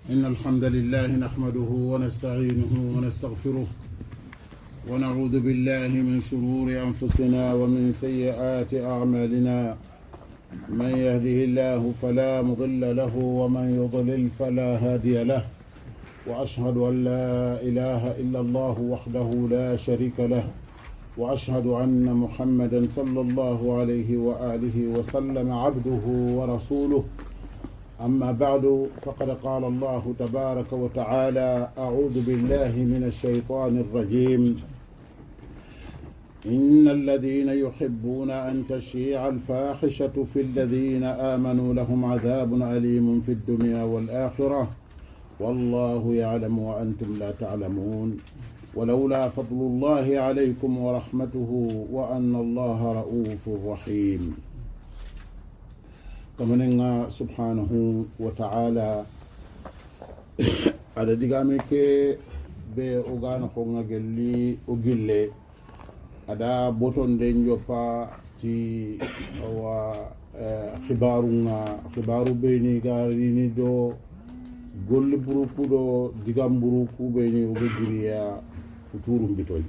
إن الحمد لله نحمده ونستعينه ونستغفره ونعوذ بالله من شرور أنفسنا ومن سيئات أعمالنا من يهده الله فلا مضل له ومن يضلل فلا هادي له وأشهد أن لا إله إلا الله وحده لا شريك له وأشهد أن محمدا صلى الله عليه وآله وسلم عبده ورسوله أما بعد فقد قال الله تبارك وتعالى أعوذ بالله من الشيطان الرجيم إن الذين يحبون أن تشيع الفاحشة في الذين آمنوا لهم عذاب أليم في الدنيا والآخرة والله يعلم وأنتم لا تعلمون ولولا فضل الله عليكم ورحمته وأن الله رؤوف رحيم كمننا سبحانه وتعالى على دعامك بأوغان خونا جلي أجلي ada boton den jopa ti wa khibaru beni garini do golli buruku do digam buruku beni o guriya futurum bitoy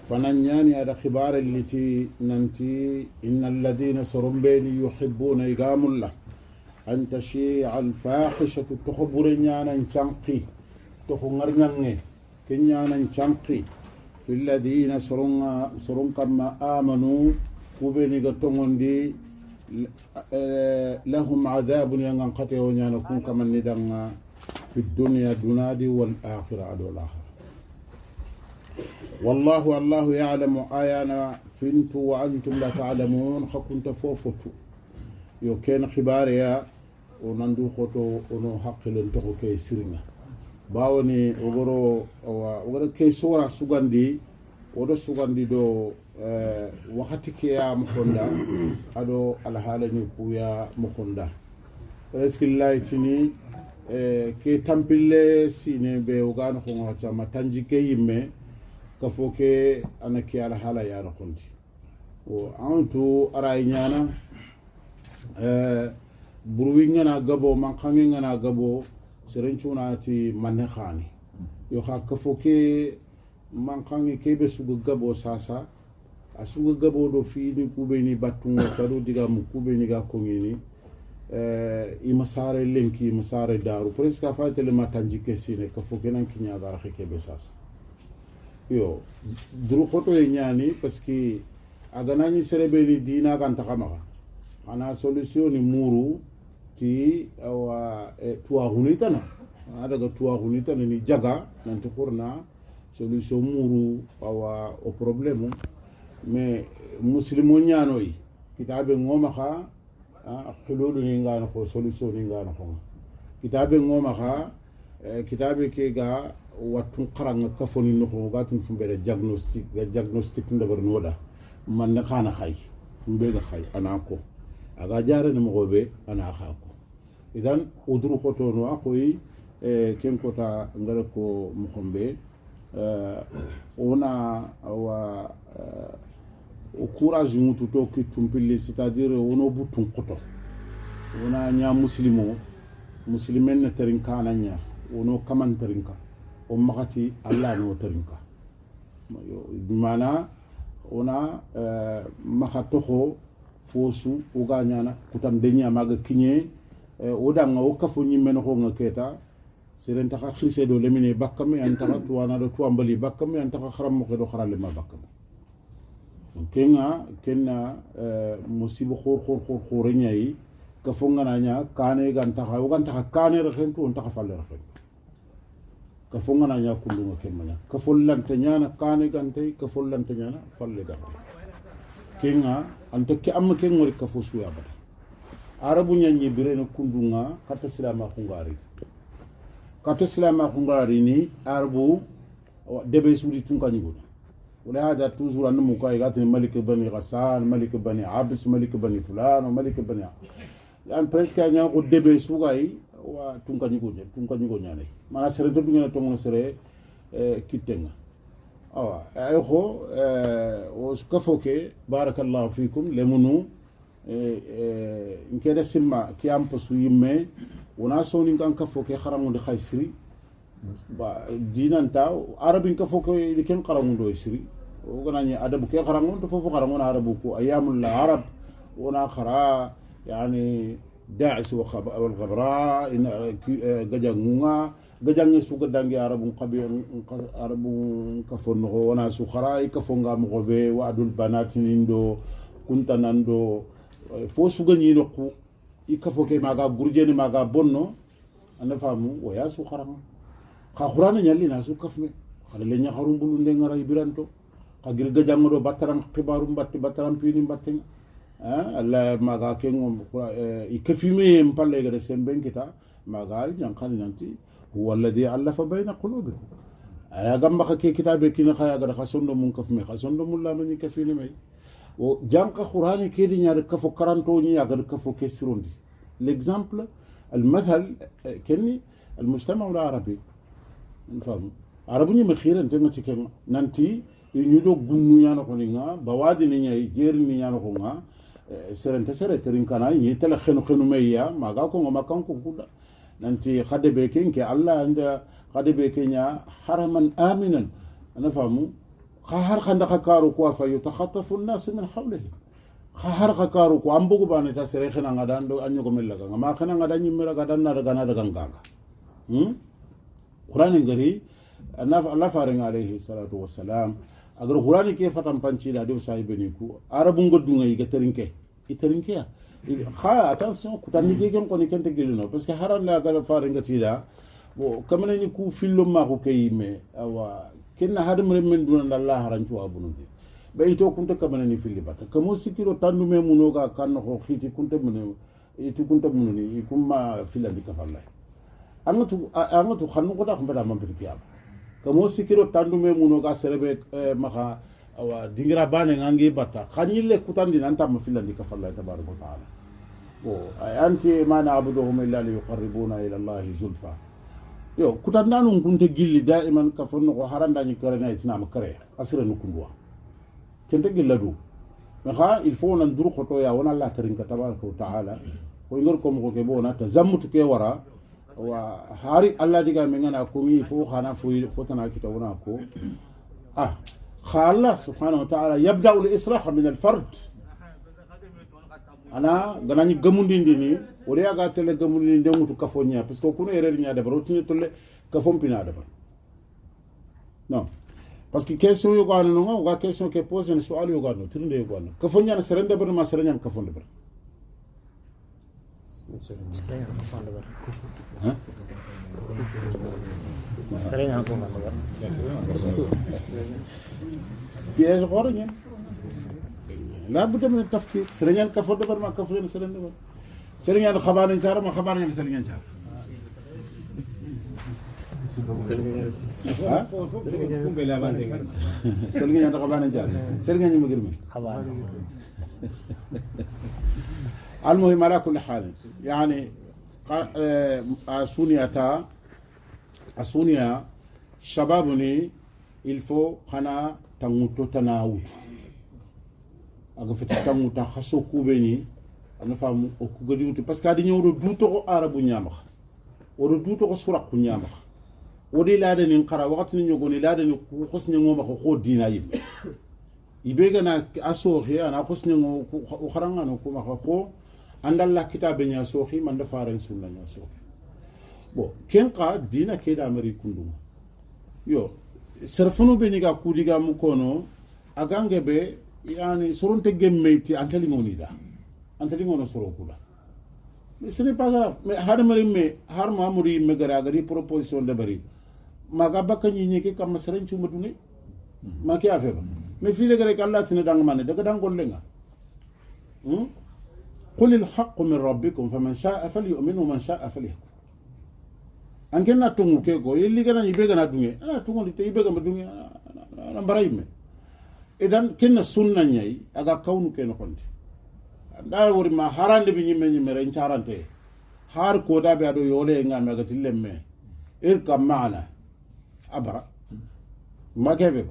fananyani ada khibare liti nanti innal ladina sarumbeni yuhibbuna igamulla an tashi al fahishatu tukhburina nan chanqi to ngarnange kenyanan chanqi في الذين سرون كما آمنوا وبني قطعون لهم عذاب ينقطع ونكون كما ندعنا في الدنيا دنادي والآخرة عدو الآخرة والله الله يعلم آيانا فنتو وأنتم لا تعلمون خكنت فوفتو يو كان خباريا ونندو خطو ونو حق لنتخو كي سرنا bawoni ogoro ke sora sugandi odo sugandi do wakati ke ya mukonda ado alhala ni kuya mukonda eskillahi tini ke tampille sine be ogano ko ngata matanji ke yimme ka foke anaki alhala ya rakonti o antu aray nyana burwi ngana gabo man khangi ngana gabo serencuna ti manne khani yo kafo ke mankangi kebe sugu gabo sasa asugu gabo do fini kubeni batunga tado diga mu kubeni ga kongini imasare lenki imasare daru presque fatele matanji kesine kafo ke nan kinya gara kebe sasa yo duru khoto e nyani parce que aganani serebeni dina kan takama ana solution ni muru ti awa tuwa hunitana daga tuwa hunitana ni jaga nanti kurna solution muru awa o problème mais muslimo ñanoy kitabe ngoma kha hululu ni ngana ko solution ni ngana ko kitabe ngoma kha kitabe ke ga watun qaranga kafoni no ko gatun fumbere diagnostic ndabar noda man na khana khay fumbe ga khay anako aga jare ni mogobe ana khako idan udru khoto no akoy ken kota ngara ko mukhombe ona wa o courage mutu to ki tumpili c'est-à-dire ono butun khoto ona nya muslimen na tarinka nanya ono kaman tarinka o makati allah no tarinka mana ona makatoko fosu uga nyana kutam denya maga kinye oda nga okafu nyimeno ko ngaketa serenta ka khrise do lemine bakame antaka tuwana do tuambali bakame antaka kharam mo do kharale ma bakame kenna musibo khor nyai ka fonga nanya kane gantaka ugantaka kane rakhentu ontaka falle rakhentu ka fonga nanya kulunga kemanya ka follante nyana kane gantay ka follante nyana falle gantay kenga antake amma ken ngori ka fosu ya bada arabu nyanyi birena kundunga kata silama khungari ni arabu debe suri tunkani goda wala hada toujours an mu kay gatni malik bani ghassan malik bani abs malik bani fulan malik bani an presque nya ko debe sugay wa tunkani goda ne mana sere do ngena to ngono sere kitenga awa ay kho o kafoke barakallahu fikum lemunu nkeda simma ki am pasu yimme wona sonin kan kafo ke kharamundi khay siri ba dinanta arabin kafo ke ken kharamundo siri o ganani adabu ke kharamundo fofo kharamuna arabu ko ayyamul arab wona khara yani داعس والغبراء إن جاجعونا جاجعني سوق دانجي عربون قبيل عربون كفون غونا سخراء كفون غام غبي وعدل بنات نندو كنت نندو فوسوق نينكو يكفو كي ماغا برجني ماغا بونو أنا فاهمو ويا سخراء خاخران يالي ناسو كفمي على لين يخرون بلون دينغرا يبرانتو كغير جاجعمو باترام كبارم باترام بيني باتين alla maga kengo ikafime mpalle gade semben kita maga jankani nanti huwa alladhi allafa bayna qulubikum aya gamba ke kitabe kina khaya gada khasondo mun kafme khasondo mun la mani kafini may o janka qur'ani kedi nyaar kafo karanto ni ya gada kafo ke sirondi l'exemple المثل كني المجتمع العربي نفهم عربي مخيرا تنتي كن ننتي ينيدو غنو يانا كونيغا بوادي ني جير ني يانا كونغا serente serete rinkana ni tele khenu meya maga ko ngoma kan ko kuda nanti khade be kenke alla anda khade be kenya haraman aminan ana famu khahar khanda khakaru ko fa yutakhatafu an-nas min hawlihi khahar khakaru ko ambugo bane ta sere khena ngadan do anyo ko melaga ngama khena ngadan nyimira gadan na daga na daga ngaga qur'an ngari Allah faring alayhi salatu wassalam agar qur'ani ke fatam panci da do sahibe ku arabu ngodunga yi geterinke iterinke ya kha attention kutani ke gon ko ni kente gelino parce que haran la gara faringa tida bo kamane ni ku fillo ma ko kayime awa kenna hadum remmen dun Allah haran tu abunude be ito kunta kamane ni filli bata kamo sikiro tandu me munoga kanno ko khiti kunta mun itu kunta mun ni kumma filandi kafalla angatu khanu ko da ko bada mam pirkiya kamo sikiro tandu me muno ga serebe maka awa dingira bane ngangi bata khanyile kutandi nanta mafilandi kafalla tabaraka taala o anti ma na'buduhum illa liyuqarribuna ila allahi zulfa yo kutandanu ngunte gilli daiman kafonno ko haranda ni karena itina makare asira nukundwa kente gilladu maka il faut nan duru khoto ya wana allah tarinka tabaraka taala ko ngor ko mo ke bona tazammutu ke wara wa hari allah diga mengana ko mi fo khana fo tana kitawuna ko khalla subhanahu wa ta'ala yabda al-islah min al-fard ana ganani gamundi ndini wala ga tele gamundi ndemutu kafonya parce que kuno erreur nya de baro tini tolle kafom pina de ba non parce que question yo gano no ga question ke pose ne sual yo gano tinde yo gano kafonya na serende bar ma serenya kafon de bar Sering aku nggak tahu. Biasa orangnya. لا بد من التفكير سرنيان كفر دبر ما كفرين سرن دبر سرنيان خبارين شهر ما خبارين سرنيان شهر سرنيان خبارين شهر سرنيان مجرمين المهم على كل حال يعني أسونيا شبابني الفو خنا تموتو تناوت aga fete tamu ta khaso kubeni ana famu o kugadi wuti parce que adi nyawdo duto ko arabu nyamax odo duto ko sura ku nyamax odi laade ni khara wakati ni nyogoni laade ni khos ni ngoma ko dina yim ibega na asohi ana khos ni ngo ko kharanga no ko ma ko andal la kitabe nya sohi man da faran sunna nya sohi bo kenqa dina ke da mari kundu yo serfunu be ni ga kudiga mu kono agange be yani soronte gemmeiti antali monida antali mono sorokuda mais ce n'est pas grave mais har mari me har mamuri me gara gari proposition de bari maga bakani ni ke kam seren ci mudune ma ki afeba mais fi le gare Allah tine dang mané daga dang gollenga qul al haqq min rabbikum faman sha'a falyu'min wa man sha'a falyakfur angena tungu ke go yelli gana ibe gana dunge ana tungu te ibe gana dunge ana barayme idan kenna sunna nyai aga kawnu ken khonti da wori ma harande bi nyimme nyimme ren charante har ko da be ado yole ngam aga tillemme irka maana abra magebe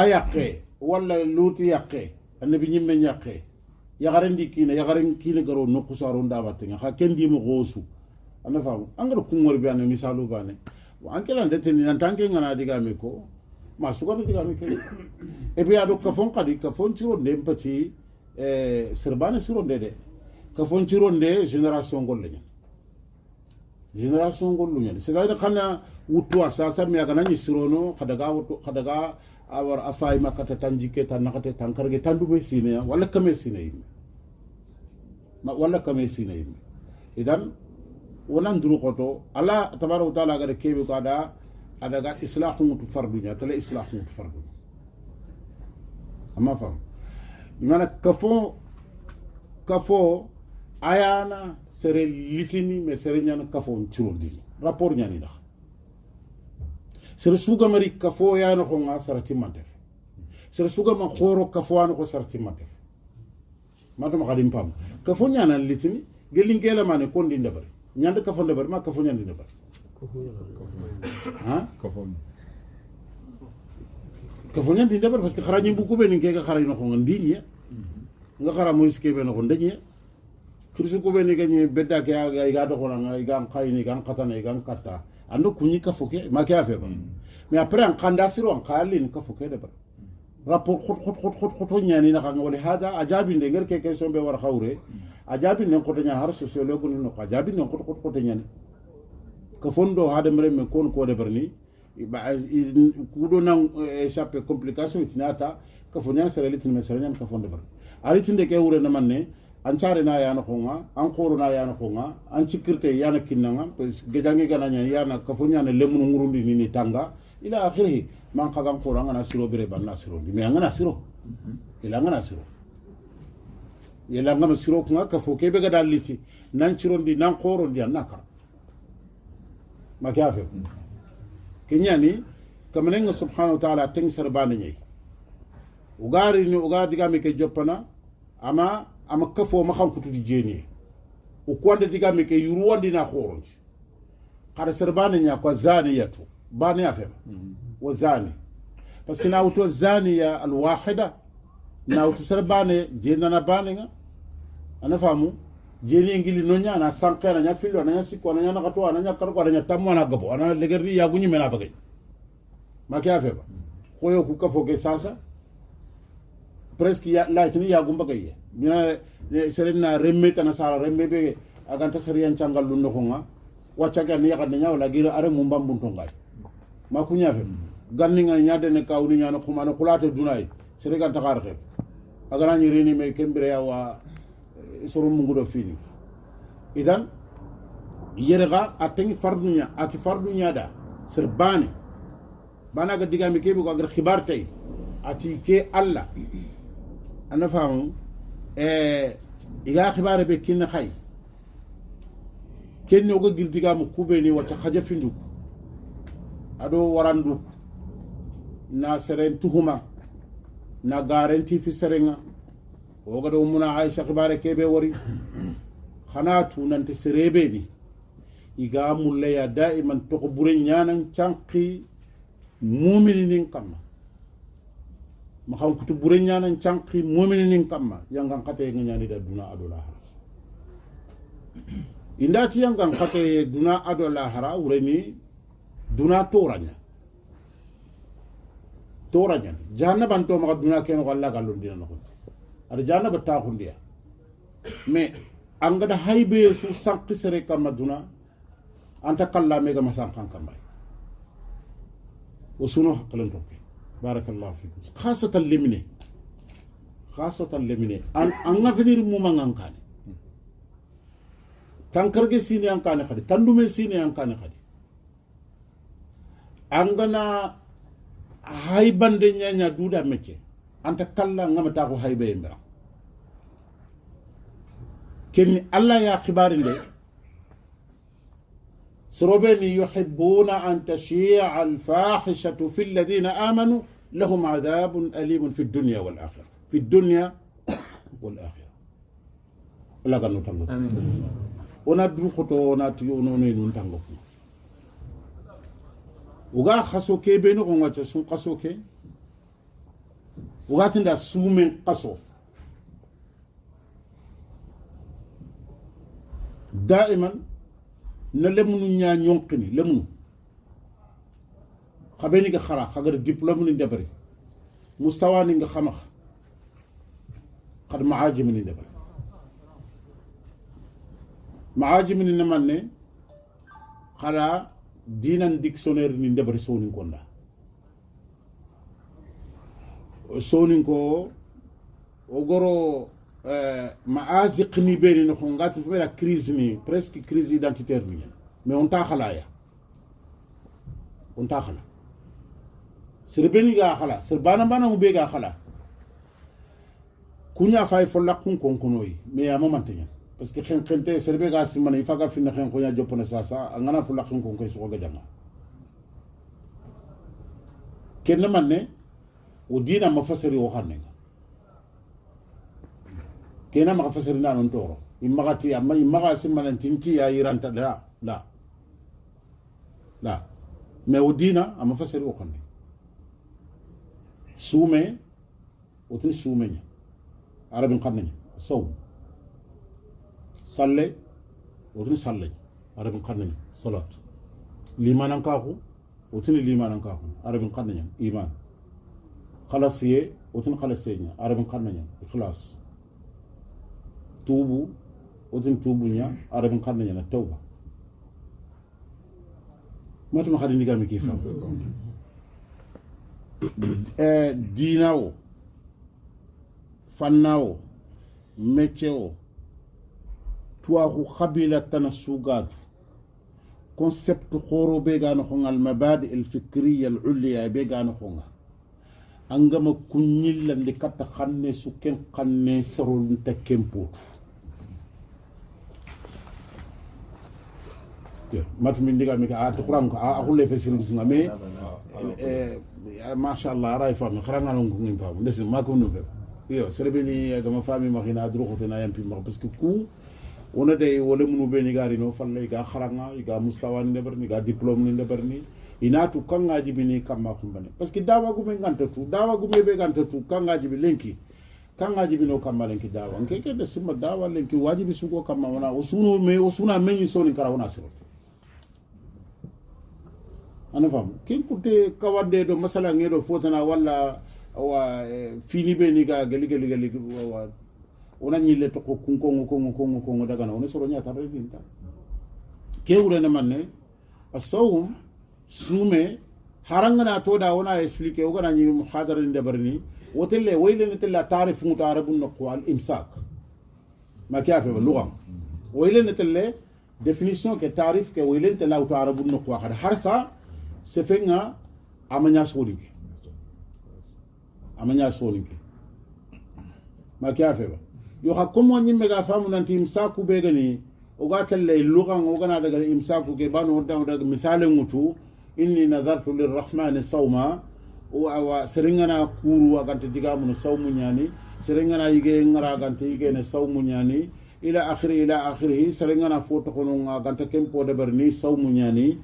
ayaqe wala luti yaqe annabi nyimme nyaqe yagarendi kina yagaren kina garo no kusaro nda batenga ha kendi mo gosu ana famu angara kungor bi ane misalu bane anke lan de tin nan tanke ngana diga me ko ma su ko diga me ke e bi ado ka fon kadi ka fon ciro ndem pati serbane siro de ka fon ciro nde génération golle nya génération gollu nya c'est à dire kana wutu asasa me aga nani sirono kadaga wutu kadaga awar afay makata tanjike tan nakate tankarge tandu be sine wala kame sine ma wala kame sine idan wonan duru koto ala tabaraka taala ga kebe ko adaga islahu mutu fardunya tala islahu mutu fardunya amma fam mana kafo ayana sere litini me sere nyana kafo ncurodi rapport nyani da sere suga mari kafo yana ko nga sarati mantef sere suga ma khoro kafo ana ko sarati mantef mato ma kadim pam kafo nyana litini gelin gela mane kondi ndabari nyanda kafo ndabari ma kafo nyandi ndabari ha kafo nyandi ndabari parce que kharañi bu ko be ni kega kharañi no ko ndinya nga khara moy skebe no ko ndanye kirsu ko be ni ganye bedda ke ga ga do ko nga ga khayni ga katana ga katta ando kunyi kafo ke ma ke afe ba mais après en kanda siro en khalin kafo ke de ba rapport khot nyani na nga wala hada ajabi de ngir ke question be war khawre ajabi ne ko tanya har sociologue no ajabi ne ko tanya ka fondo hada mere me kon ko de berni ba kudo nan échappé complication itinata ka fonya sere litin me sere nyan ka fondo ber aritinde ke wure na manne an care na yana konga an khoro na yana konga an cikirte yana kinnanga gejangi gananya yana ka fonya ne lemunu ngurundi ni tanga ila akhirih man kagan khoro ngana siro bere banna siro me ngana siro ila ngana siro yela ngam siro ko ka fo kebe ga daliti nan cirondi nan khorondi an nakar makafe kenyani kamanenga subhanahu wa ta'ala teng sarbani nyai ugari ni ugadi ga me ke joppana ama kafo ma xam kutu di jeni o kwande diga me ke yuru wandi na khoronti kada sarbani nya ko zani yatu bani afem wa zani parce que na wuto zani ya al wahida na wuto sarbani jena na bani nga ana famu jeni ngili nonya na sankana nya filo na nya sikko na nya na kato na nya karko na nya tammo na gabo ana legerni ya gunyi mena bagay makya feba koyo ku kafo ke sasa presque ya laitini ya gumba gay mina serena remeta na sala rembe aganta serian changal lu nokonga wachaga ni yakande nyaw la gira are mum bambun to ngay makunya fe ganni nga nyade ne kawni nyana kuma na kulate dunay serega takar xeb agana ni rini me kembere ya wa soro mungudo fini idan yerga atengi fardunya ati fardunya da serbani bana ga digami kebe ko agar khibar tay ati ke alla ana famu iga khibare be kin khay ken no go girdiga mu kubeni wata khaja findu ado warandu na seren tuhuma na garanti fi serenga o gado muna aisha khibare kebe wari khanatu nan te serebe ni iga mulle ya daiman to ko bure nyanan chanqi mu'minin kamma ma xam kutu bure nyanan chanqi mu'minin kamma yangan khate ngani da duna adola indati yangan khate duna adola hara ureni duna toranya jannaban to ma duna ken walla galon dina no ada jannaba ta khundiya mais angada haybe su sanqi sere kamma duna anta kalla mega masankan kamay وسنو حقلن توكي بارك الله فيكم خاصة اللمني أن فينير مومان أنكاني تانكرجي سيني أنكاني خدي تندومي سيني أنكاني خدي أنغنا هاي باندنيا نيا دودا ميتشي أنت كلا نغمتاكو هاي بيمبرا كني الله يا خبارين دي سربني يحبون أن تشيع الفاحشة في الذين آمنوا لهم عذاب أليم في الدنيا والآخرة لا قالوا تنغو ونادو خطو وناتي ونوني نتنغو وغا خسو كي بينو غنغا تسون قسو كي وغا تندا سومن قسو دائما na lemunu nya nyonkini lemunu khabeni ga khara khagar diplôme ni debari mustawa ni nga xamax qad maajim ni debari maajim ni namanne khara dinan dictionnaire ni debari soni konda soni ko ogoro maaziq ni beni no ngati fu la crise ni presque crise identitaire ni mais on ta khalaya on ta khala sirbeni ga khala sirbana bana mu be ga khala kunya fay fo lakun konkonoyi mais ya mamantenya parce que xenxente serbe ga simana ifaga finna xen ko nya jopona sasa ngana fo lakun konkoy so ga janga kenna manne o dina ma fasari o xanne kena ma fasari na non toro imagati amma imaga simana tinti ya iranta la mais o dina ama fasari o xanne suume otin suumeña arabin xannaña sow salle otin salleñ arabin xannaña salat limanankaxu otin limanankaxu arabin xannaña iman xalasiye otin xalaseña arabin xannaña ikhlas tuubu otin tuubuña arabin xannaña na tawba matuma xadi ndigami ki fam dinao fannao métier tuwaxu xabila tana sugadu concept xoro be gano xonga al mabadi al fikriya al ulya be gano xonga angama kuñillandi katta xanne su ken xanne sarolunta kempotu matumi ndigami ka ati xuran ko a xulle fe sirintunga mais ما شاء الله راي فهم خرجنا نقول نفهم لسه ما كنا نفهم يو سربني كما فهمي ما خينا أدرو خطنا يم بيم بس كو وندي ولا منو بيني قاري نو فلا يجا خرجنا يجا مستوى نبرني يجا دبلوم نبرني إنا تو كان عاجي بني كم ما كم بني بس كداوا قوم ينقطع تو داوا قوم يبيعقطع تو كان عاجي بلينكي كان عاجي بنو كم مالينكي داوا إنك كده سما داوا لينكي واجي بسوق كم ما ونا وسونا مين يسوني كراونا سرور أنا فاهم كين كنت كوادة دو مثلا غيره فوتنا ولا أو فيني بينيكا غلي ونا نيله تكو كونغ دعانا ونا سرونيا تاري دينتا كيورنا منه الصوم سومه هارعنا تودا ونا إسبليكي وكنا نيجي محاضرين دبرني وتلله ويله نتلله تعرف متعرب النقوال إمساك ما كيف اللغة ويله نتلله definition ke tarif ke ويله نتلله تعرب النقوال هذا حرسا sefenga amanya soninke ma kiafe ba yo hakumo nyimme ga famu nanti imsaku be gani o ga kelle lugan o gana daga imsaku ke bano daga misale ngutu inni nadartu lirrahmani sawma wa serengana kuru wa gante diga mun sawmu nyani serengana yige ngara gante yige ne sawmu nyani ila akhirih serengana foto kono gante kempo de berni sawmu nyani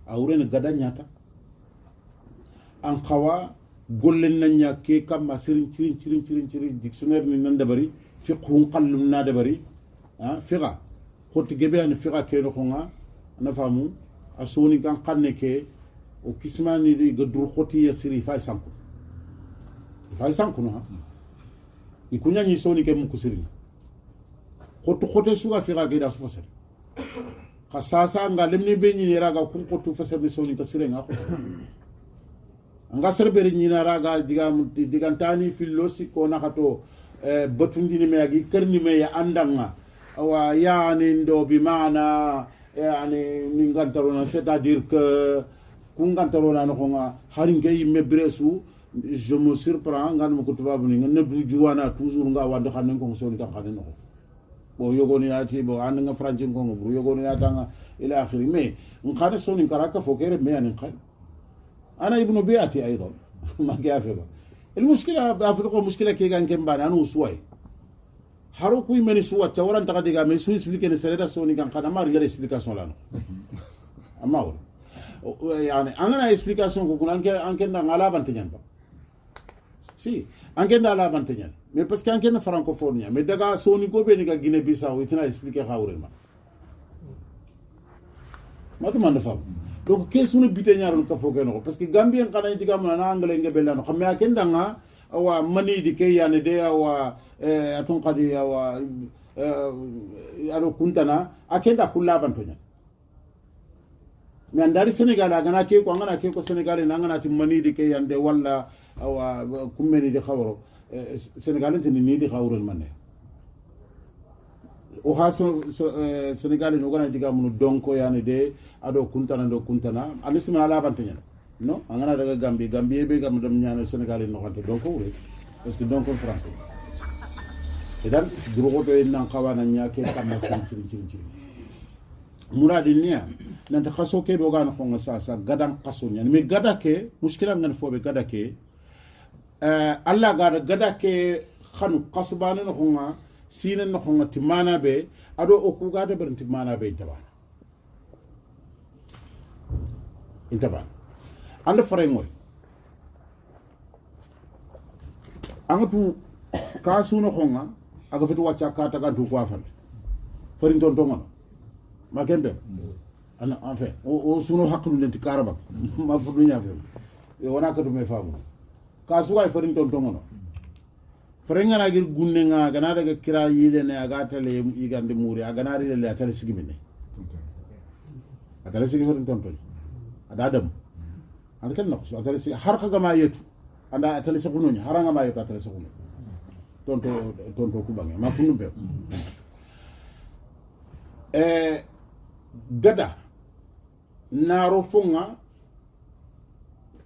awren gada nyata an qawa gollen nanya ke kam sirin cirin dictionnaire ni nan dabari fiqhun qallum na dabari fiqa khoti gebe an fiqa ke no khonga na famu asoni kan qanne ke o kismani di gadur khoti ya siri fay sanku no ha ikunya ni soni ke mu kusiri khote suga fiqa ke da sufasal khasasa ngalem ni be ni raga ku khotu fasal ni soni ka sire nga anga serberi ni raga digantani filosi ko nakato batundi ni meagi kerni me ya andanga wa yani ndo bi maana yani ningantarona c'est-à-dire que kungantarona no nga haringe yimme bresu je me surprends ngan mo ko tubabu ni ngane du juwana toujours nga wande xanen ko soni kan xanen no bo yogoni ati bo and nga franci ko ngo yogoni atanga ila akhiri me ngane soni karaka fokere me anin xal أنا ابن بيئتي أيضا ما كافر المشكلة بأفريقيا مشكلة كي كان كم بان أنا وسوي هاروكوي من سوى توران تقدي كم سوي إسبليك نسرة سوني كان ما رجال إسبليكاسون لانو أما هو يعني أنا إسبليكاسون كقول أنك نعلا بنتيان با si أنك نعلا بنتيان mais parce que أنك فرانكوفونيا mais daga soni ko be ni ka Guinée Bissau itina expliquer khawre ma ma to manda fam donc kesunu bite ñaaron ka fo keno parce que gambien kana diga ma na anglais nge belano xam ya ken danga awa mani di ke yani de awa atun qadi awa alo kuntana akenda kula bantonya mais andari senegal agana ke ko ngana ke ko senegal na ngana ti mani di ke yande walla awa kummeni di khawro senegal tin ni di khawro manne o haso senegal no gana diga munu donko yani de ado kuntana anisma ala bantonya no angana daga gambie be gam dam ñana senegal no xante donko wure parce que donko français et dan drogo to en nan xawana ñake kamna ci muradi niya nanta khaso ke be gana xonga sa gadan khaso ñan mais gada ke muskila ngan fobe gada ke alla gada ke khanu qasbana no xonga sina no xonga timana be ado o ku gada ber timana be intaban anda farengoy angatu kasuno khonga aga fitu wacha kata gantu ko afal farin ton tongono ma kembe ana en fait o suno haklu lenti karaba ma fudu nya fe e wona kadu me famu kasu way farin ton tongono farenga na gir gunne nga gana daga kira yile ne aga tele igande muri aga na rile le atale sigimine atale sigi farin ton ton ada dam anda ken naqsu atale sigi har khaga ma yetu anda atale seguno nya haranga ma yetu atale seguno tonto ku bange ma kunu be gada naro fonga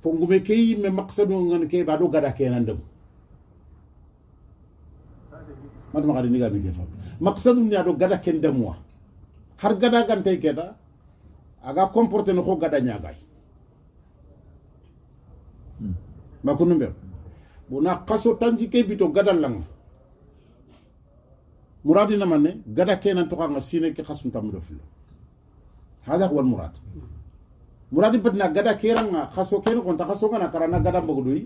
fongume kay me maqsadu ngan kay bado gada kenan dem man ma gadi ni gabi ke fa maqsadu ni ado gada ken dem wa har gada gan tay keda aga comporter no ko gada nyaagay ma kunu be bona qaso tanji kay bito gada lang مرادنا منه غدا كينان توخا nga sine ke khasum tam do filo hada huwa murad muradi badna gada keranga khaso ken kon ta khaso kana karana gada mbogdui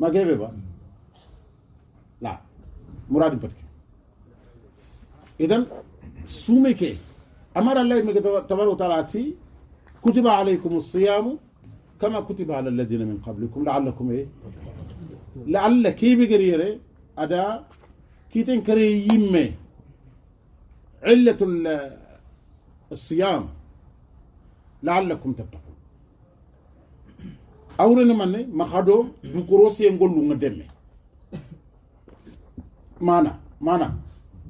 magebe ba la muradi patke idan sumeke amara allah me tabaru talati kutiba alaykum as-siyam kama kutiba ala alladhina min qablikum la'allakum la'alla kibi garire ada كيتن كري يمه علة الصيام لعلكم تتقون أورنا مني ما خدو دكروسي نقول لهم دمه مانا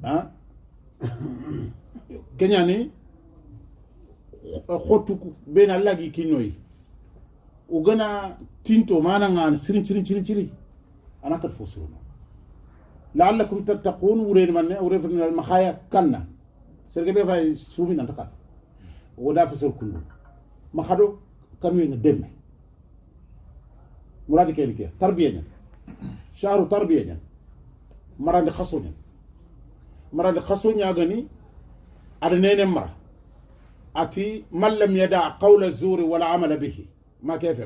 ها كنياني خوتوكو بين الله كينوي وغنا تينتو مانا عن سرين أنا كتفوسرون لعلكم تتقون ورين من ورين المخايا كنا سرقة فاي سومي نتقال ودا فسر كله ما خدو كانوا يندم مراد كيلك تربية شهر تربية مراد خصوني أغني أرنين مرة أتي من لم يدع قول الزور ولا عمل به ما كيف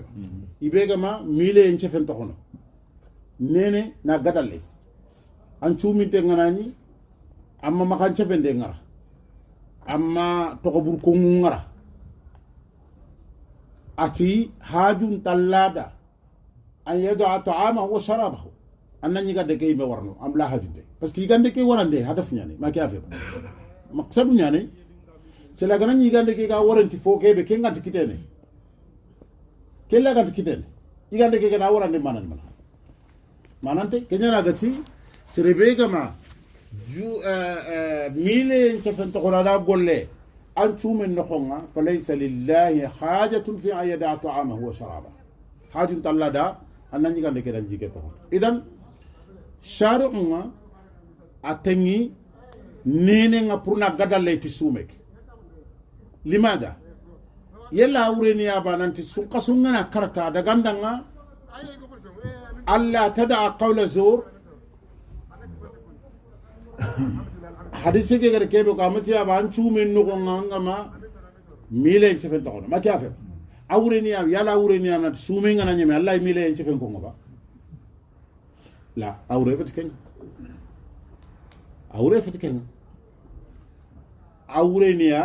يبقى ما ميلي ينشفن تخونه نيني نا قدل an cuminte nganani amma makan cefende ngara amma tokobur ko ngara ati hajun tallada an yad'a ta'amahu wa sharabahu anani gadde kay me warno am la hajunde parce que gande kay warande hadaf nyane ma ki affaire maqsadu nyane c'est la ganani gande kay ga waranti fo kebe ke nganti kitene ke la ganti kitene igande kay ga warande manante kenyana gati سربيغا ما جو ميلي انتفن تقرادا قولي أنتو من نخونا فليس لله حاجة في أن يدع طعامه وشرابه حاجة الله دا أننا نيغان دي كده نجيكي تخون إذن شارعنا أتنغي نيني نغبرنا غدا ليتي سومك لماذا؟ يلا أوريني يابا نانتي سنقا سنغنا كرتا دا غندنا ألا تدع قول زور hadise ke gare kebe ko amati aba an chumen no nganga ma milen chefen to ma kya fe awreni am yala awreni am na sume ngana nyame allah milen chefen ko ngoba la awre fet ken awreni ya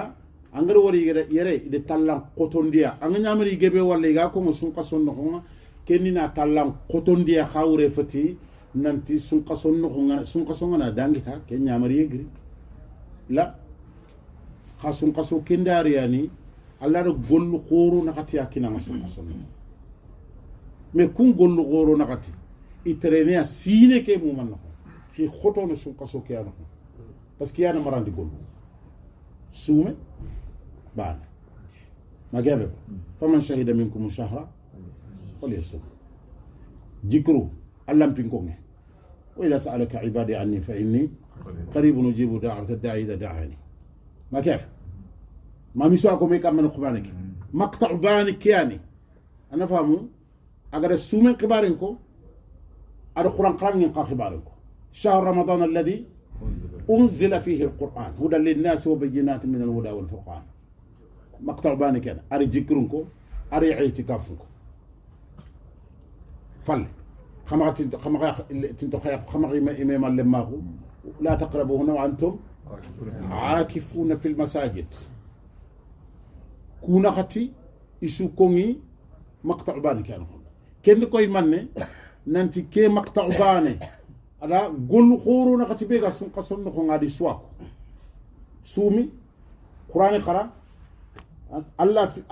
angara wari yere ide tallan qotondiya anga nyamari gebe walla iga ko sun qason no honga kenina tallan qotondiya khawre fati nanti sun qason no honga sun qason na dangita ken nyamari yegri la khasun qaso kendari yani alla do gollu khoro nakati yakina sun qason me kun gollu khoro nakati itrene a sine ke mu man no ki khotono sun qaso ke ana parce que yana marandi gollu sume بعد ما جابه فمن شهد منكم الشهر فليصم ذكروا علم بينكم وإذا سألك عبادي عني فإني قريب نجيب دعوة الداعي إذا دعاني ما كيف ما مسواكم هيك من قبانك مقطع بانك يعني أنا فاهمه أقدر السوم كبارنكم على القرآن قرآن ينقى كبارنكم شهر رمضان الذي أنزل فيه القرآن هدى للناس وبينات من الهدى والفرقان مقطع باني كان أري ذكرنكو أري اعتكافنكو فل خمغ إمام اللماغو لا تقربوا هنا وأنتم عاكفون في المساجد كونا خطي إسو كوني مقطع باني كان كوي مني نانتي كي مقطع باني على قول خورو نخطي بيغا سنقا سنقا غادي سواكو سومي قرآن قرأ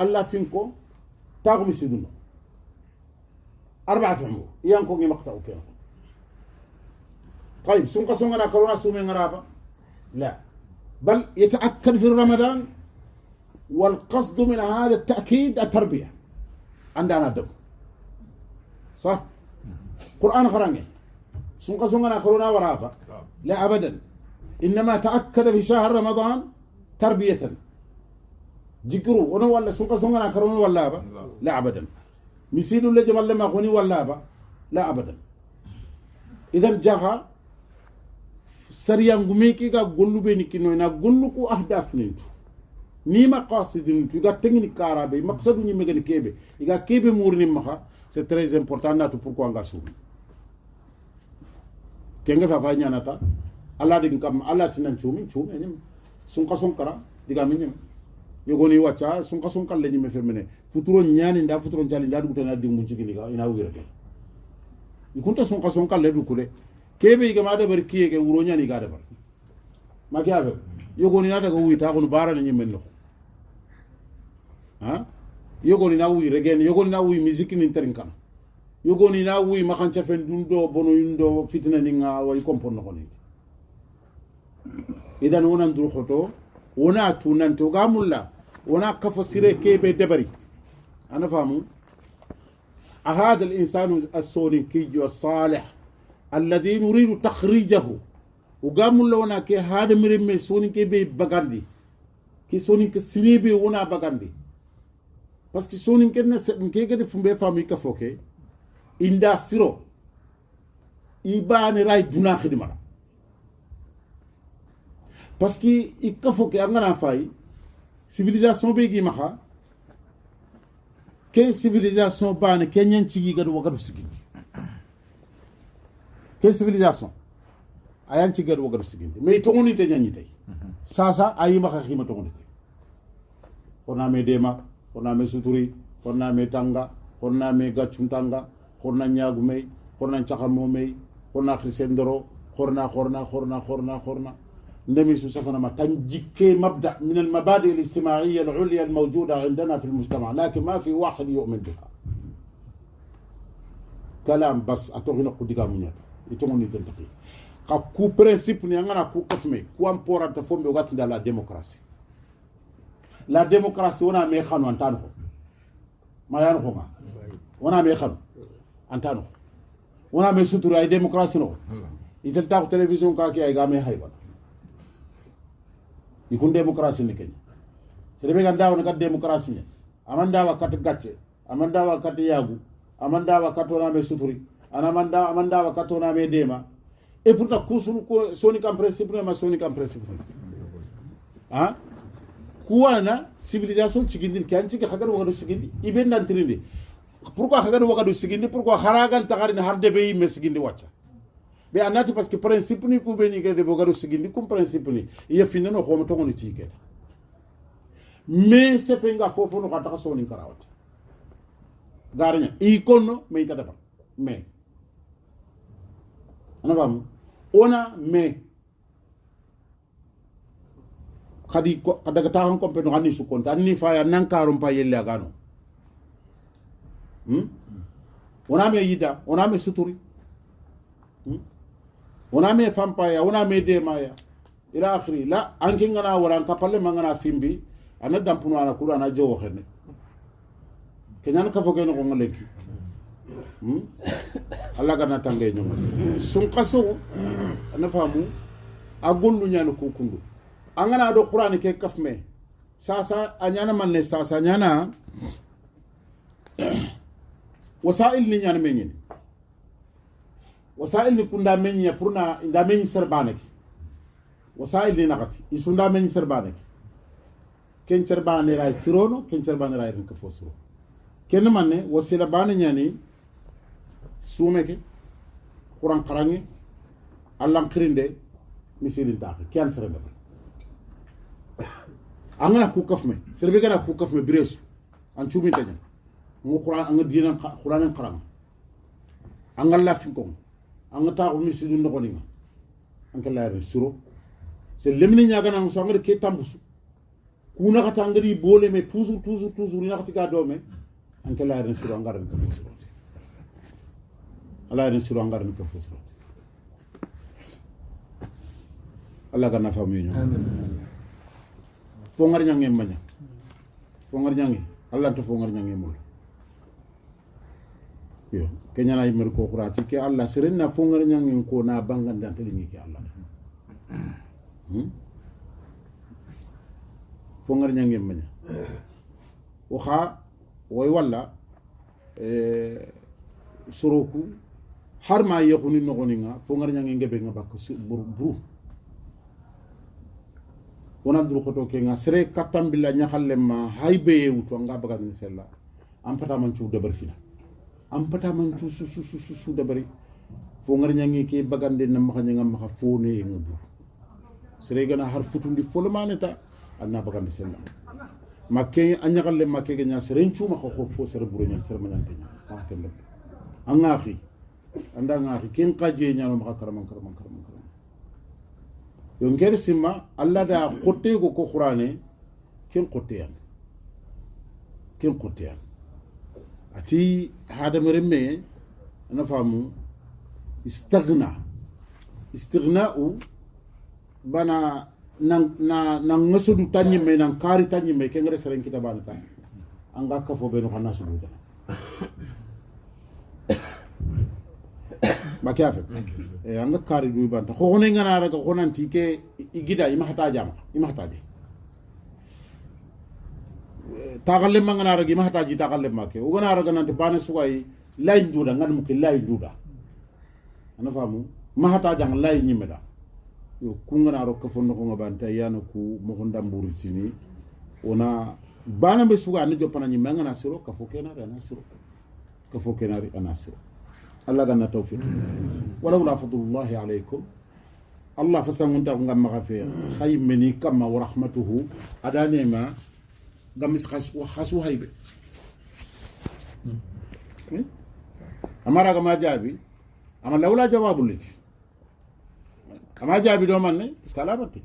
الله فينكو تاغم يسيدنا 4 عمر يانكو مقطع كده طيب سنقا سنقا كورونا سومي غرابة لا بل يتأكد في رمضان والقصد من هذا التأكيد التربية عندنا دم صح قرآن قراني سنقا سنقا كورونا ورابة لا أبدا إنما تأكد في شهر رمضان تربية ذكروا وانا ولا سوق سوقنا كرون ولا با لا ابدا مثيل اللي جمال لما غني ولا با لا ابدا اذا جاها سريان غميكي غا غولو بيني كي نونا غولو كو اهداف نينتو ني ما قاصد نينتو غا تغني كارابي مقصد ني ميغني كيبي غا كيبي مورني مخا سي تري امبورطان ناتو pourquoi nga سوم kenga fa fa nyanata alla din kam alla tinan chumi chumi nyim sunqa sunkara diga minyim yogoni wacca sunka sunkal le ñime femene futuro ñani nda futuro jali nda dugutana dingu cigini ga ina wugirate ikunta sunka sunkal le dukule kebe ga ma debar kiye ke wuro ñani ga debar ma ki ave yogoni na daga wuyi ta ko bara ni ñime no ha yogoni na wuyi regen yogoni na wuyi musique ni terinkan yogoni na wuyi makancha fen dundo bono yundo fitna ni nga way kompon no ni idan wonan dur khoto wona tunanto gamulla wona kafo sire kebe debari أنا فاهمه هذا الإنسان السونيكي الصالح الذي نريد تخريجه وقام لنا كي هذا مرمي سونيكي بي بغاندي كي سونيكي سنيبي ونا بغاندي بس كي سونيكي نكي كده فمبي فامي كفوكي إندا سيرو إيباني راي دونا خدمة بس كي إكفوكي أغانا فاي civilisation بيجي مخا ke civilisation bane kenyan cigi gadu wagadu sigindi ke civilisation ayan cigi gadu wagadu sigindi mais tongoni te nyanyi tay sasa ayi maka khima tongoni te kona me dema kona me suturi kona me tanga kona me gachuntanga kona nyagu me kona chakamo me kona khrisendoro khorna نمي سوسفنا ما تنجيكي مبدأ من المبادئ الاجتماعية العليا الموجودة عندنا في المجتمع لكن ما في واحد يؤمن بها كلام بس أتوغينا قدقا منيا يتوغني تنتقي كو برنسيب نيانا كو كفمي كو امبورا تفومي وغاتي دا لا ديموكراسي لا ديموكراسي ونا ميخانو انتانو ما يانو ما ونا ميخانو انتانو ونا ميسوتوري اي ديموكراسي نو يتلتاقو تلفزيون كاكي اي غامي هايبانا يكون ديمقراطية نكني سلبي كان داو نكات ديمقراطية أمان داو كات غاتشة أمان داو كات ياغو أمان داو كاتونا مي سوتوري أمان داو كاتونا مي ديما et pourtant kusunu ko soni kam principe ma soni kam principe ha kuwana civilisation cigindin kanci ka hagar wagadu cigindi iben nan trindi pourquoi hagar wagadu cigindi pourquoi haragan tagari har debe yimme cigindi wacca be anati parce que principe ni ku beni gade bogaru sigindi kum principe ni ya finano ko mo tongo ni tiketa mais sefe nga fofo no kata soni karawati garnya I konno mais ta dabar mais ana fam ona mais khadi ko daga taxon ko pe no ani su konta ni fa ya nan karum pa yelle agano ona me yida ona me suturi ona me fampa ya ona me de maya ila akhiri la anki ngana waran kapalle mangana fimbi ana dampuno ana kura ana jowo xene kenyan ka foge no ngol leki alla gana tangay nyum sun qaso ana famu agollu nyano ko kundu angana do qur'an ke kafme sasa anyana manne sasa nyana wasail ni nyana menyin wasail ni kunda menya purna inda menyi serbaneki wasail ni nakati isunda menyi serbaneki ken cerbane ray sirono ken cerbane ray rin ko fosro ken manne wasila bana nyani sumeke qur'an qarangi allam khirinde misilin taxi kian serenda angana ku kafme serbe gana ku kafme biresu an chumi tanya mo qur'an anga dina qur'an qarang anga la finko anga taxu misilin no goninga anka la suro se lemni nyaga na so anga ke tambusu kuna kata ngari bole me toujours ina katika dome anke la ren suro angar ko fosro ala ren suro angar ko fosro Allah ganna famu ñu amen fo ngar ñange maña fo ngar ñange Allah to fo ngar ñange mul yo kenya na yimir ko qurati ke Allah serenna fo ngar ñange ko na bangande anteli ke Allah fo ngar ñange maña waxa way walla soroku har ma yexuni nogoni nga fo ngar ñange ngebe nga bak buru wona dul khoto ke nga sere katam billa nyaxalle ma haybe wuto nga baga ni sella am pata man ci debar fina am pata man ci su debari fo ngar ñange ke bagande na ma nga ma fone nga bu sere gana har futundi fo maneta anna baga ni sella makke anyaxalle makke ga nya sere ci ma ko fo sere buru ñan sere manante nya ma ken lepp angaxi anda ngaxi ken qaje ñano ma karam yon ker simma alla da khotte ko qur'ane ken qoteyan ati hada meremme ana famu istighna'u bana nan ngasudu tanyime nan kari tanyime ken ngare seren kitabana tan anga kafo beno kana sudu makiafe anga kari du banta ko hono ngana raga honanti ke igida ima hata tagalle mangana raga ima hata ji tagalle make o gana raga nan bana suwai lay nduda ngan mu ke lay nduda ana famu ma hata jang lay nyimeda yo kungana ro ko fonno ko ngabanta yana ku mo ko ndamburu sini ona bana be suga ni jopana nyi mangana siro ka fo kenare ana siro Allah ganna tawfiq wala fadlullahi alaykum Allah fasangun ta ngam magafe khaymeni kama wa rahmatuhu adanema gamis khasu haybe amara gama jabi ama lawla jawabul lati ama jabi do manne skalabati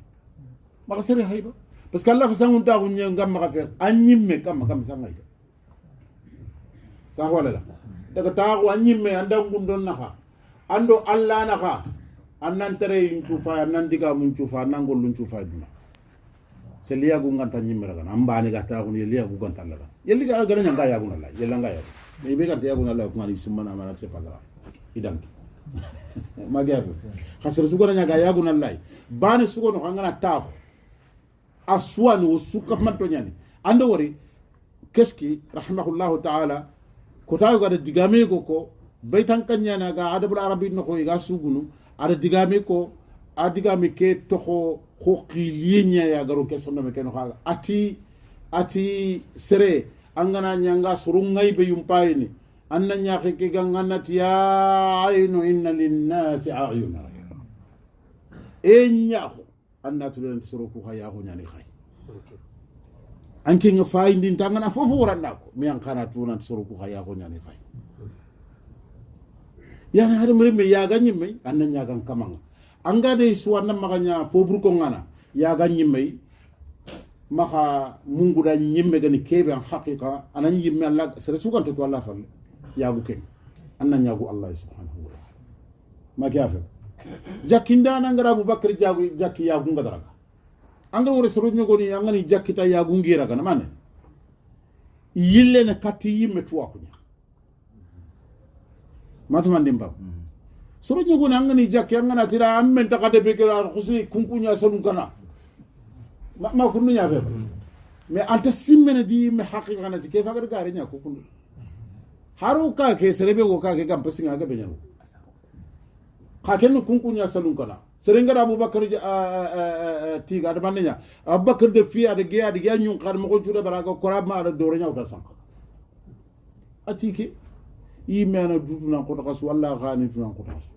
magasere hayba parce que Allah fasangun ta ngam magafe anyimme kama sangay sa wala la daga taxu a ñimme a ndangundon naxa ando alla naxa a nantere yin cuufa a nan diga mun cuufa a nangolun cuufa duna se liyagu nganta ñimme ragana a mbani ga taxun ye liyagu ganta laga yelli ga gana ñanga yaguna lay yella nga yagu mais be ganta yaguna lay ko ngani sumana mana c'est pas grave idanki magiafu khasir sugona ñanga yaguna lay bani sugono ngana taxu a suwani wo sukka man to ñani ando wori keski rahimahullahu ta'ala ko taw ga digame ko baytan kanya na ga adabul arabi no ko ga sugunu ada digame ko adigame ke to ko qilinya ya garo ke sonno me ken khaga ati sere angana nyanga surungay be yumpayni anna nyaake ke ganganati ya aynu inna linnasi ayuna enya anna tulen suruku khaya ko nyani khay anke nga fayindi tangana fofo waranda ko mi an kana tuna soro ko khaya ko nyani fay yana har mure ya ganyi mai annan ya gan kamanga anga de suwana maganya fobru ko ngana ya ganyi mai maka mungu da nyimme gani kebe an haqiqa anan yimme Allah sere sukan to Allah fal ya bu ken annan ya gu Allah subhanahu wa ta'ala ma kiafa jakinda nan ngara Abubakar jagu jakki ya gu ngadara anga wore soro nyogoni angani jakkita ya gu ngira kana mane yille na katti yimme tuwa kunya matuma ndimba soro nyogoni angani jakki angana tira ammen takade bekira khusni kunkunya salun kana ma kunu nya fe mais anta simmene di me haqiqa na ke fagar gare nya ko kunu haru ka ke serebe go ka ke gam pasinga ga benyano ka ken kunkunya salun kana serengara Abubakar tiga da mannya Abubakar de fiya de giya de nyun qar mo ko jura baraga korab ma da dore nya ko sank atike imana dudu nan ko takas walla khani tunan ko takas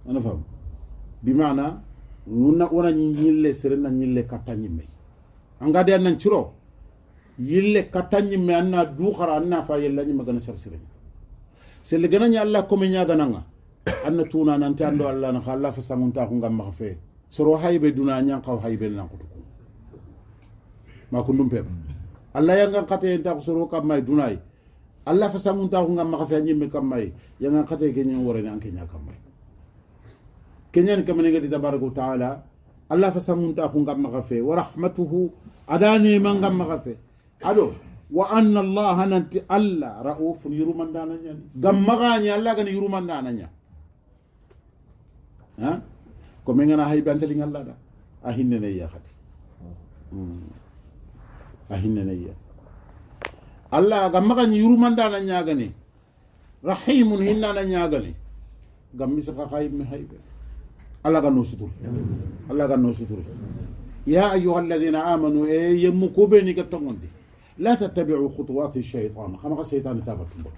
ana fam bi maana wona ñille serena ñille katta ñimme angade nan ciro yille katta ñimme anna du khara anna fa yella ñimme gana ser sire sel gana nya Allah ko me nya gananga anna tuna nan tando Allah na khalla fa samunta ko ngam ma fe soro haybe duna nya qaw haybe nan ko ko ma ko ndum pep Allah ya nga khate ta ko soro kam may dunay Allah fa samunta ko ngam ma fe ñimme kam may ya nga khate ke ñu wore ni anke nya kam may kenyan kamane ngati tabaraka taala Allah fa samunta ko ngam ma fe wa rahmatuhu adani man ngam ma fe ado wa anna Allah nanti Allah rauf yurumandana nya gam magani Allah gan yurumandana nya ha ko men ngana hay bantali ngalla da ahinne ne ya khati ahinne ne ya Allah gam magani yurumandana nya gani rahimun hinna nya gani gam misaka khayb me haybe Allah gan no sutur Allah gan no sutur ya ayyuhal ladhina amanu yemku beni ka tongondi la tattabi'u khutuwati shaytan khama shaytan tabatumbo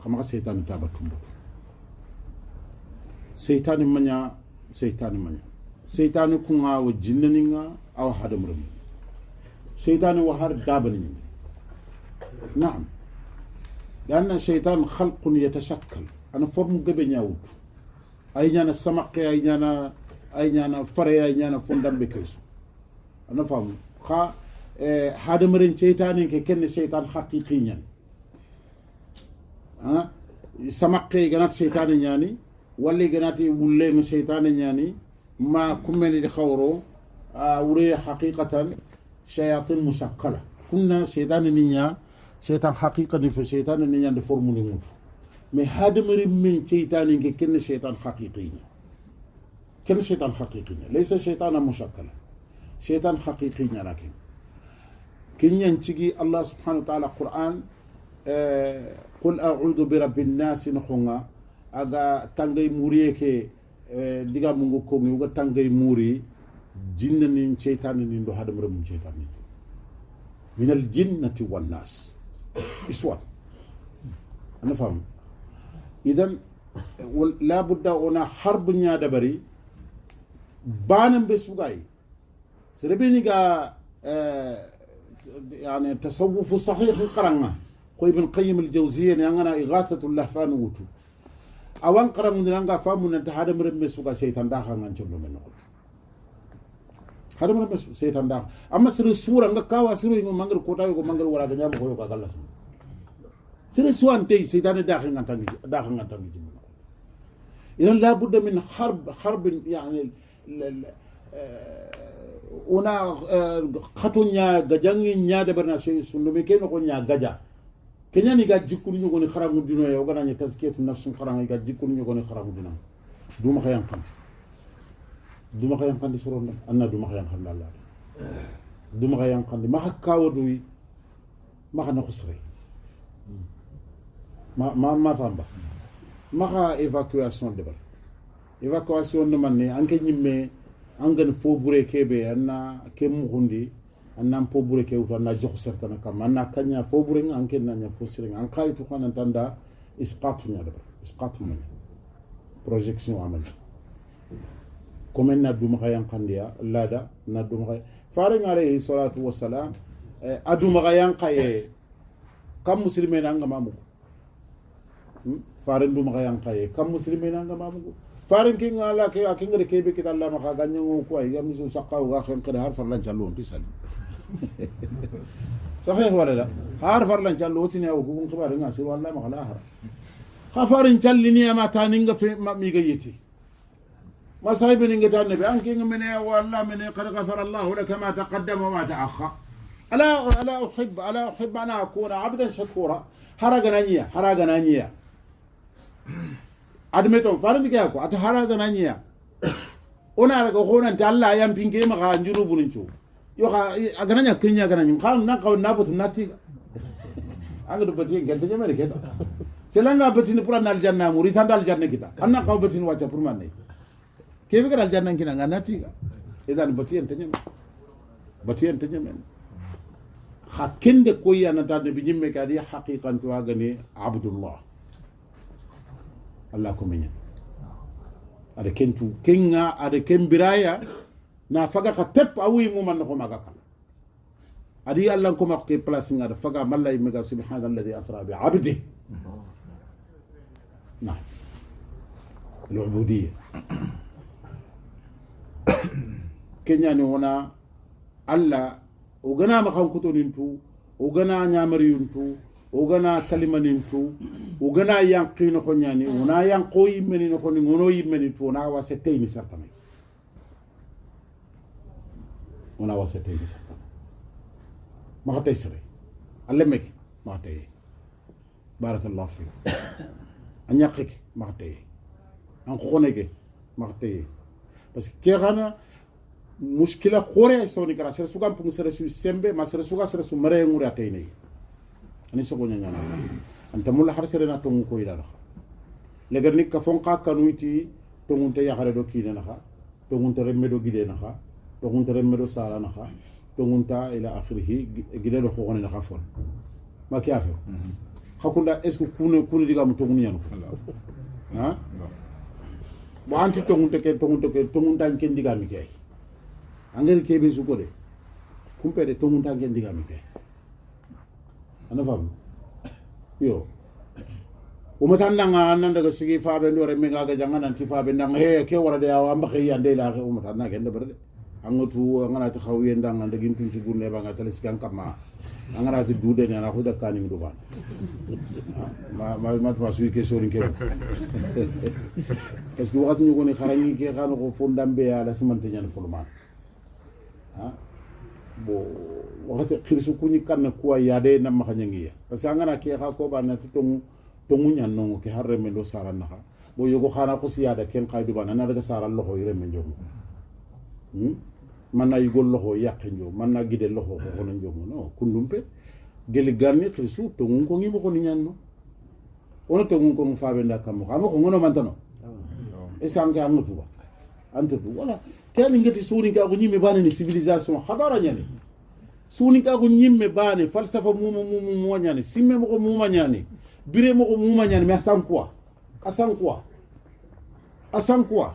khama shaytan tabatumbo shaytan manya shaytan kunga wa jinnaninga aw hadamrum shaytan wa har dabani na'am لأن الشيطان خلق يتشكل أنا فرم قبل يعود أي نانا سمك أي نانا فري أي نانا فندم بكيسو أنا فاهم خا هذا مرين شيطان كأن الشيطان حقيقي يعني سمك جنات شيطان يعني ولا جنات ولا شيطان يعني ما كمل الخورو وري حقيقة شياطين مشكلة كنا شيطان نيا شيطان حقيقة في شيطان نيا دفورمولي مو mais hadamari min shaytanin ke ken shaytan haqiqi ken shaytan haqiqi laysa shaytan mushakkala shaytan haqiqi lakin kinyan cigi Allah subhanahu wa ta'ala Qur'an qul a'udhu bi rabbin nas khunga aga tangay muriye ke diga mungu ko ngi uga tangay muri jinnanin shaytanin do hadamari min shaytanin min al jinnati wan nas iswa ana faham إذن لا بد أن حرب نيا دبري بانم بسوغاي سربيني غا يعني تصوف صحيح القرنة قوي ابن قيم الجوزية نعنا إغاثة اللهفان وتو أوان قرن من نعنا فامون أنت هذا مرم بسوغا شيطان داخل نجمع منه هذا مرم بس شيطان داخل أما سر السورة نعنا كوا سر إنه مانغر كوتا يكو مانغر ولا كنيا بقول كاغلا سر سوان تي شيطان داخل نتاني جمنا إذن لا بد من حرب يعني ona khatonya gajangi nyaade barna sey sunno me keno ko nya gaja kenya ni ga jikku ñu ko ni kharamu dino yow gana ni taskiyatu nafsu kharamu ga jikku ñu ko ni kharamu dino duma xayam xandi soron anna duma xayam xandi Allah duma xayam xandi ma hakkawo duy ma xana khusre ma famba ma évacuation de bal évacuation de man ni anke ñimme angan fo bure kebe anna kem hundi anna fo bure ke uta na jox certaine kam anna kanya fo bure anke nanya fo sirenga an khaytu khana tanda isqatu nya daba isqatu man projection amal comme na duma khayan khandiya lada na duma khay faring alayhi salatu wassalam adu magayan kaye kam muslimen anga mamugo faring du magayan kaye kam muslimen anga mamugo faring ki ngala ke akingere kebe kita Allah maka ganyo ko ay yamisu saqaw ga khen qad har farlan jallo tisal صحيح ولا لا هار فرلان جالو تني او كون خبار ناس والله ما خلا هار خفارن جلني ما تانينغ في ما ميغيتي ما صاحب نينغ تان نبي انكي من والله من قد غفر الله لك ما تقدم وما تاخر الا احب انا اكون عبدا شكورا حرغنا نيا ادمتون فارن كياكو ات حرغنا نيا ona daga honan ta Allah yan pinge maka njuru burincho yo ka agananya kenya gananya kan na ka na botu nati anga do bati ngente jamere keta selanga bati ni pura nal janna muri tandal janna kita anna ka bati ni wacha purman ne kebe ka dal janna kina nganati idan bati en tanyam hakinde ko yana tande bi jimme ka di haqiqan to agani abdullah Allah ko menya ada kentu kenga ada kembiraya na faga ka tep awi mu man ko maga kala adi Allah ko makke place ngada faga mallay mega subhanalladhi asra bi abdi na العبودية kenya ni wona alla ogana makam kutonintu ogana nyamariyuntu ogana kalimanintu ogana yanqino ko nyani wona yanqo yimeni no ko ni ngono yimeni tu wona wasete ni sartame wona wasete ni sartame ma tay sere alle mek ma tay barakallahu fi anyaqik ma tay an khonege ma tay parce que kerana muskila khore soni kara sere sugam pung sere su sembe ma sere suga sere su mare ngura tayne ani sogo nyana anta mulla har sere na tongu ko ila legar nik ka fonqa kanuiti tongunte yaxare do kine naxa tongunte remme do gide naxa tongunte remme do sala naxa tongunta ila akhirih gide do xone naxa fon ma ki affaire xakunda est ce que kunu diga mu tongun ñanu ha bo anti tongunte ke tongunta ken diga mi kay angel kebe su ko de kumpede tongunta ken diga mi kay ana fam yo o matanda nga nan daga sigi faabe ndore me ga janga nan ti faabe ndang he ke wara de awa mbaxe yande la o matanda ken de berde angatu ngana ta xawiye ndang ndagin tun ci gunne ba nga tales kan kama angana ti dude na ko da kanim do ban ma suy ke sori ke est ce que waxat ñu ko ni xarañi ke xano ko fondambe ya la simante ñan fulman ha bo waxat khirsu ku ñi kan ko ya de na ma xañangi parce que angana ke xa ko ba na tongu ñan no ke harre men do sara naxa bo yogo xana ko siyada ken xaydu ban na daga sara loxo yere men jom man na yigol loxo yaqe njo man na gide loxo ko na njom no kundumpe geli garni khirsu tongu ko ngi mo ko ni ñan no ona tongu ko mo faabe nda kam ko ngono mantano e sanke amatu ba antu wala tani ngati suni ka ko ñimme bane ni civilisation hadara ñani suni ka ko ñimme bane falsafa mu ñani simme mo ko mu ñani bire mo ko mu ñani mais asan quoi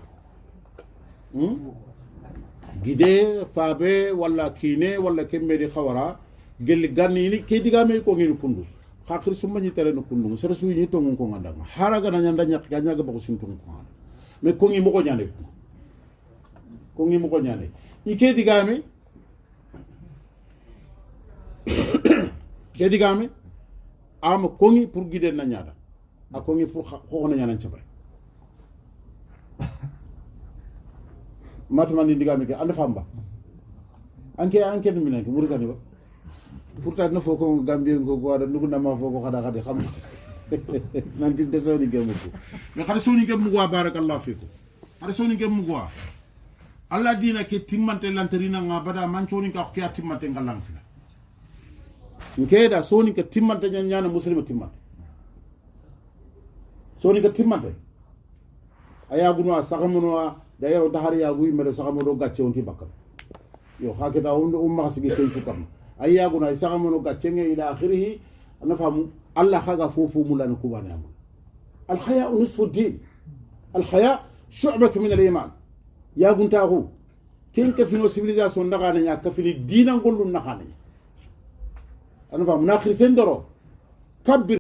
gide faabe wala kine wala kemme di khawara gel ganni ni ke diga me ko ngi kundu khakhir summa ni tere no kundu sere su ni to ngon ko ngandanga haraga na nyanda nyak ga nyaga bako sun to ko mais ko ngi mo ko nyane ike diga me ke diga me am ko ngi pour gide na nyaada a ko ngi pour ko na nyana ci bare matman diga me ke and famba anke no minen ko murgani ba pourtant no foko gambie ko goda nugo na ma foko khada xam nan tin de soni gemu ko mais khada soni gemu ko barakallahu fiku khada soni gemu ko alla dina ke timmante lantarina nga bada man soni ka ko timmante ngalang fi nkeda soni ka timmante nyana muslima timmante soni ka timmante aya gunwa sakamunwa da yaro tahari ya gui mere sakamuno gacce onti bakkal yo haketa umma sigi tenchu kam aya guna sakamuno gacce nge ila akhirih ana famu allah khaga fofu mulana kubana amul al haya nisfu din al haya shu'batu min al iman ya guntahu ken ka fino civilisation nakane nya ka fini dina ngollu nakane ana fa munakhir sen doro kabir